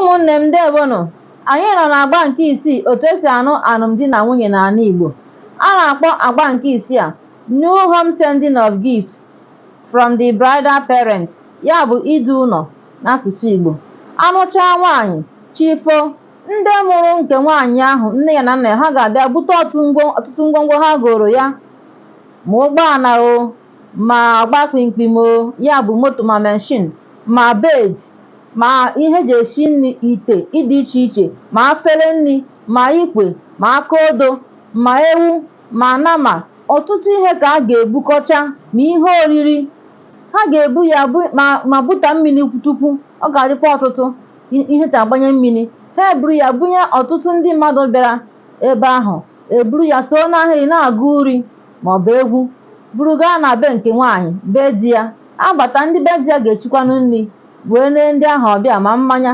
Ụmụnne m ndewonu. Anyị nọ n'agba nke isii otu esi anụ alụmdi na nwunye n'ala Igbo. A na-akpọ agba nke isii a New Home Sending of Gift from the Bridal Parents, ya bụ idu ụlọ n'asụsụ Igbo. Anụchaa nwaanyị chifo, ndị mụrụ nke nwaanyị ahụ, nne ya na nna ya, ha ga-abịa bute ọtụtụ ngwongwo ha goro ya, ma ụgbọala o, ma agba kpimkpim o, ya bụ moto ma machine, ma bed, ma ihe eji esi nri, ite ịdị iche iche, ma afere nri, ma ikwe, ma aka odo, ma ewu, ma nama. Ọtụtụ ihe ka a ga-ebukọcha, ma ihe oriri ha ga-ebu ya ma buta mmiri tupu ọ ga-adịkwa ọtụtụ ihe ji agbanye mmiri. Ha eburu ya bunye ọtụtụ ndị mmadụ bịara ebe ahụ, eburu ya so n'ahịrị na-agụ uri maọbụ egwu buru gaa na be nke nwaanyị, be di ya. Agbata ndị be di ya ga-echikwanụ nri wee nye ndị ahụ ọbịa ma mmanya.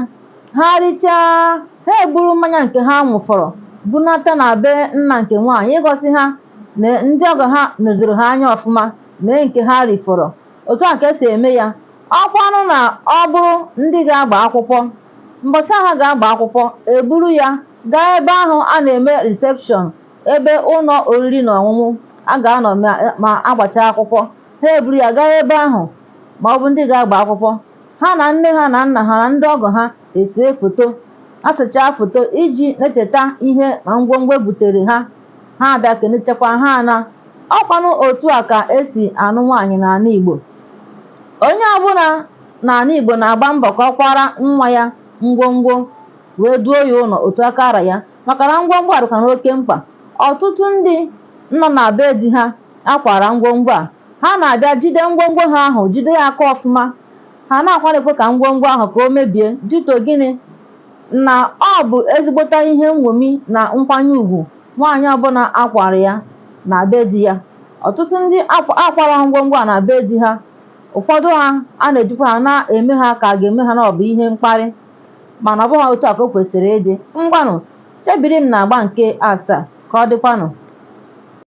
Ha richaa, ha eburu mmanya nke ha nwụfọrọ bunata na be nna nke nwaanyị ịgosi ha na ndị ọgọ ha nedoro ha anya ọfụma, mee nke ha rifọrọ. Otu a ka esi eme ya. Ọkwanụ na ọ bụrụ ndị ga-agba akwụkwọ, mbọsị ha ga-agba akwụkwọ, eburu ya gaa ebe ahụ a na-eme reception, ebe ụlọ oriri na ọṅụṅụ a ga-anọ ma agbacha akwụkwọ. Ha eburu ya gaa ebe ahụ, ma ọ bụ ndị ga-agba akwụkwọ, ha na nne ha na nna ha na ndị ọgọ ha esee foto, asụchaa foto iji na-echeta ihe ma ngwongwo butere ha. Ha abịa kenechakwa ha na ọkwanụ. Otu a ka esi anụ nwaanyị n'ala Igbo. Onye ọbụla n'ala Igbo na-agba mbọ ka ọ kwara nwa ya ngwongwo wee duo ya ụlọ otu aka ara ya, maka na ngwongwo a dịkwa n'oke mkpa. Ọtụtụ ndị nọ na be di ha akwara ngwongwo a, ha na-abịa jide ngwongwo ha ahụ, jide ya aka ọfụma. Ha na-akwadokwe ka ngwongwo ahụ ka o mebie, dịtụ gịnị na ọ bụ ezigbota ihe nṅomi na nkwanye ùgwù nwaanyị ọbụla akwara ya na be di ya. Ọtụtụ ndị akwara ngwongwo a na be di ha, ụfọdụ ha a na-ejikwa ha na-eme ha ka a ga-eme ha na ọ bụ ihe mkparị, mana ọ bụghị otu a ka o kwesịrị ịdị. Ngwanụ, chebiri m na agba nke asaa ka ọ dịkwanụ.